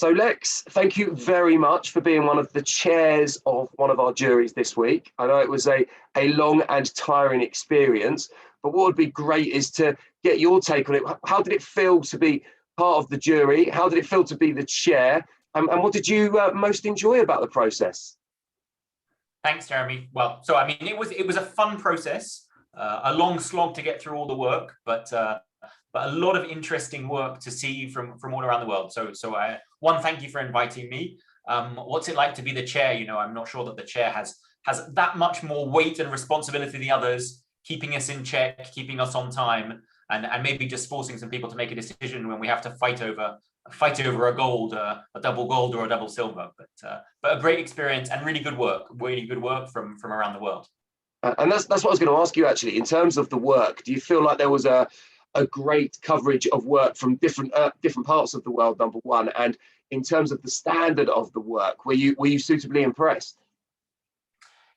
So Lex, thank you very much for being one of the chairs of one of our juries this week. I know it was a long and tiring experience, but what would be great is to get your take on it. How did it feel to be part of the jury? How did it feel to be the chair? And what did you most enjoy about the process? Thanks, Jeremy. Well, so I mean, it was a fun process, a long slog to get through all the work, but a lot of interesting work to see from all around the world. So one, thank you for inviting me. What's it like to be the chair? You know, I'm not sure that the chair has that much more weight and responsibility than the others, keeping us in check, keeping us on time, and maybe just forcing some people to make a decision when we have to fight over a gold, a double gold or a double silver. But a great experience and really good work from around the world. And that's what I was going to ask you actually. In terms of the work, do you feel like there was a great coverage of work from different parts of the world, number one, and in terms of the standard of the work, were you suitably impressed?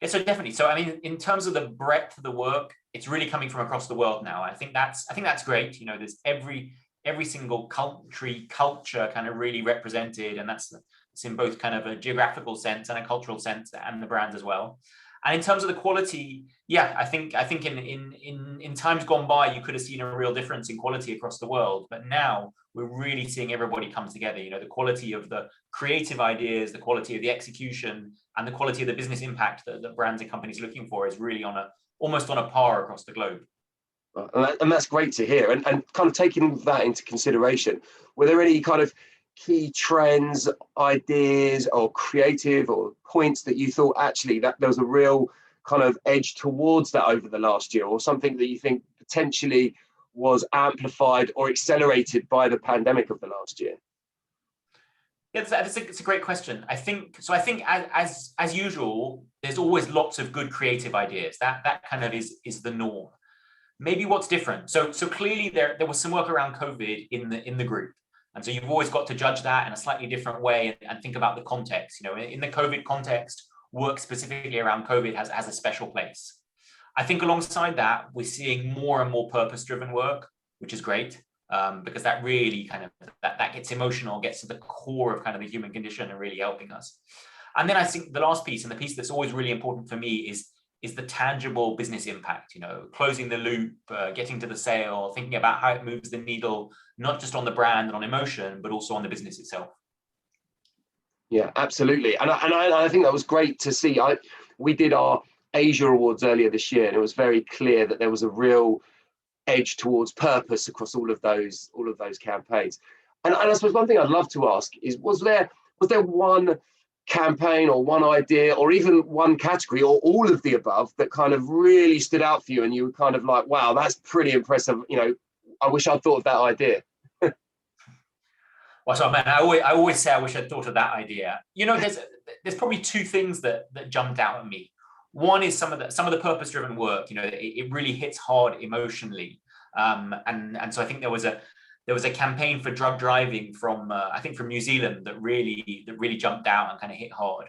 Yeah, so definitely. So I mean, in terms of the breadth of the work, it's really coming from across the world now. I think that's great. You know, there's every single culture kind of really represented, and it's in both kind of a geographical sense and a cultural sense, and the brands as well. And in terms of the quality, yeah, I think in times gone by, you could have seen a real difference in quality across the world. But now we're really seeing everybody come together. You know, the quality of the creative ideas, the quality of the execution, and the quality of the business impact that brands and companies are looking for is really almost on a par across the globe. And that's great to hear. And kind of taking that into consideration, were there any kind of key trends, ideas, or creative or points that you thought actually that there was a real kind of edge towards that over the last year, or something that you think potentially was amplified or accelerated by the pandemic of the last year? Yeah, it's a great question. I think as usual, there's always lots of good creative ideas. That kind of is the norm. Maybe what's different. So clearly there was some work around COVID in the group. And so you've always got to judge that in a slightly different way and think about the context. You know, in the COVID context, work specifically around COVID has a special place. I think alongside that, we're seeing more and more purpose-driven work, which is great, because that really kind of that gets emotional, gets to the core of kind of the human condition and really helping us. And then I think the last piece, and the piece that's always really important for me, is the tangible business impact, you know, closing the loop, getting to the sale, thinking about how it moves the needle, not just on the brand and on emotion, but also on the business itself. Yeah, absolutely. And I think that was great to see. We did our Asia Awards earlier this year, and it was very clear that there was a real edge towards purpose across all of those campaigns. And I suppose one thing I'd love to ask is, was there one campaign or one idea or even one category or all of the above that kind of really stood out for you and you were kind of like, wow, that's pretty impressive, you know, I wish I'd thought of that idea? Well, so man, I always say I wish I'd thought of that idea. You know, there's probably two things that jumped out at me. One is some of the purpose-driven work. You know, it really hits hard emotionally, and so I think there was a campaign for drug driving from I think from New Zealand that really jumped out and kind of hit hard.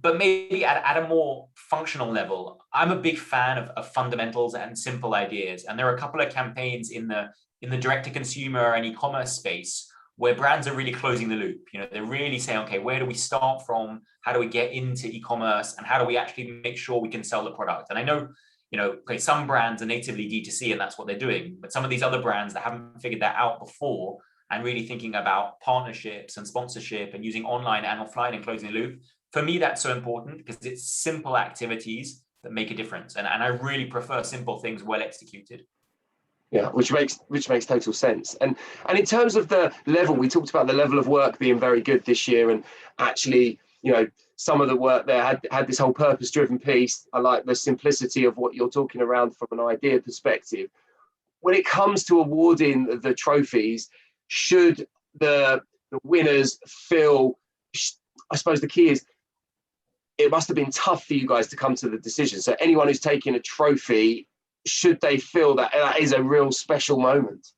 But maybe at a more functional level, I'm a big fan of fundamentals and simple ideas. And there are a couple of campaigns in the direct-to-consumer and e-commerce space where brands are really closing the loop. You know, they're really saying, okay, where do we start from? How do we get into e-commerce? And how do we actually make sure we can sell the product? And I know, you know, okay, some brands are natively D2C and that's what they're doing. But some of these other brands that haven't figured that out before and really thinking about partnerships and sponsorship and using online and offline and closing the loop, for me, that's so important because it's simple activities that make a difference. And I really prefer simple things well executed. Yeah, which makes total sense. And in terms of the level, we talked about the level of work being very good this year, and actually, you know, some of the work there had this whole purpose-driven piece. I like the simplicity of what you're talking around from an idea perspective. When it comes to awarding the trophies, should the winners feel, I suppose the key is, it must have been tough for you guys to come to the decision. So anyone who's taking a trophy, should they feel that that is a real special moment?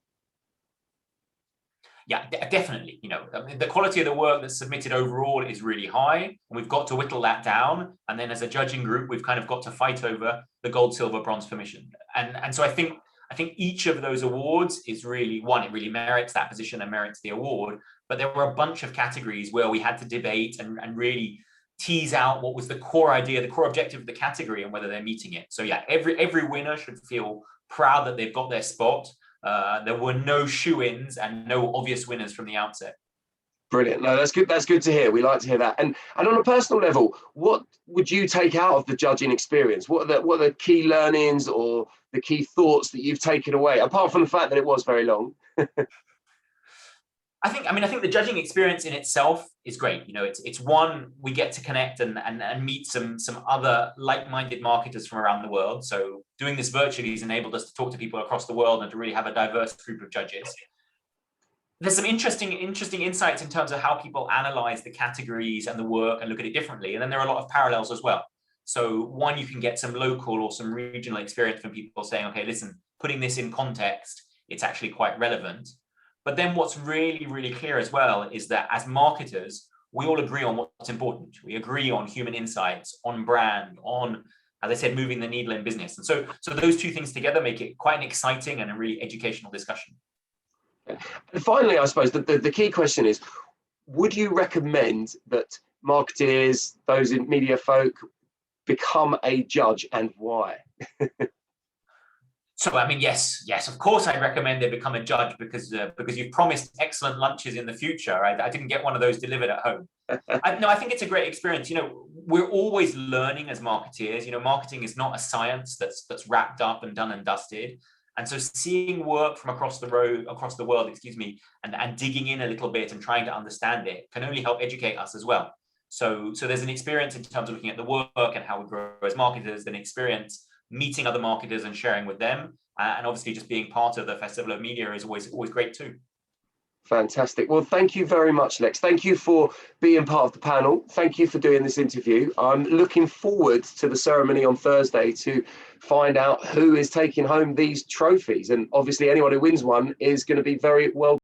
Yeah, definitely. You know, I mean, the quality of the work that's submitted overall is really high, and we've got to whittle that down. And then as a judging group, we've kind of got to fight over the gold, silver, bronze permission. And so I think I think each of those awards is really one, it really merits that position and merits the award. But there were a bunch of categories where we had to debate and really tease out what was the core idea, the core objective of the category, and whether they're meeting it. So yeah, every winner should feel proud that they've got their spot. There were no shoe-ins and no obvious winners from the outset. Brilliant. No, that's good. That's good to hear. We like to hear that. And on a personal level, what would you take out of the judging experience? What are the key learnings or the key thoughts that you've taken away, apart from the fact that it was very long? I think the judging experience in itself is great. You know, it's one, we get to connect and meet some other like-minded marketers from around the world. So doing this virtually has enabled us to talk to people across the world and to really have a diverse group of judges. There's some interesting insights in terms of how people analyze the categories and the work and look at it differently. And then there are a lot of parallels as well. So one, you can get some local or some regional experience from people saying, okay, listen, putting this in context, it's actually quite relevant. But then what's really, really clear as well is that as marketers, we all agree on what's important. We agree on human insights, on brand, on, as I said, moving the needle in business. And so those two things together make it quite an exciting and a really educational discussion. And finally, I suppose the key question is, would you recommend that marketeers, those in media folk, become a judge, and why? So, I mean, yes, of course, I recommend they become a judge because you've promised excellent lunches in the future. I didn't get one of those delivered at home. I think it's a great experience. You know, we're always learning as marketeers. You know, marketing is not a science that's wrapped up and done and dusted. And so seeing work from across the world, and digging in a little bit and trying to understand it can only help educate us as well. So there's an experience in terms of looking at the work and how we grow as marketers, an experience meeting other marketers and sharing with them. And obviously just being part of the Festival of Media is always great too. Fantastic. Well, thank you very much, Lex. Thank you for being part of the panel. Thank you for doing this interview. I'm looking forward to the ceremony on Thursday to find out who is taking home these trophies. And obviously anyone who wins one is going to be very well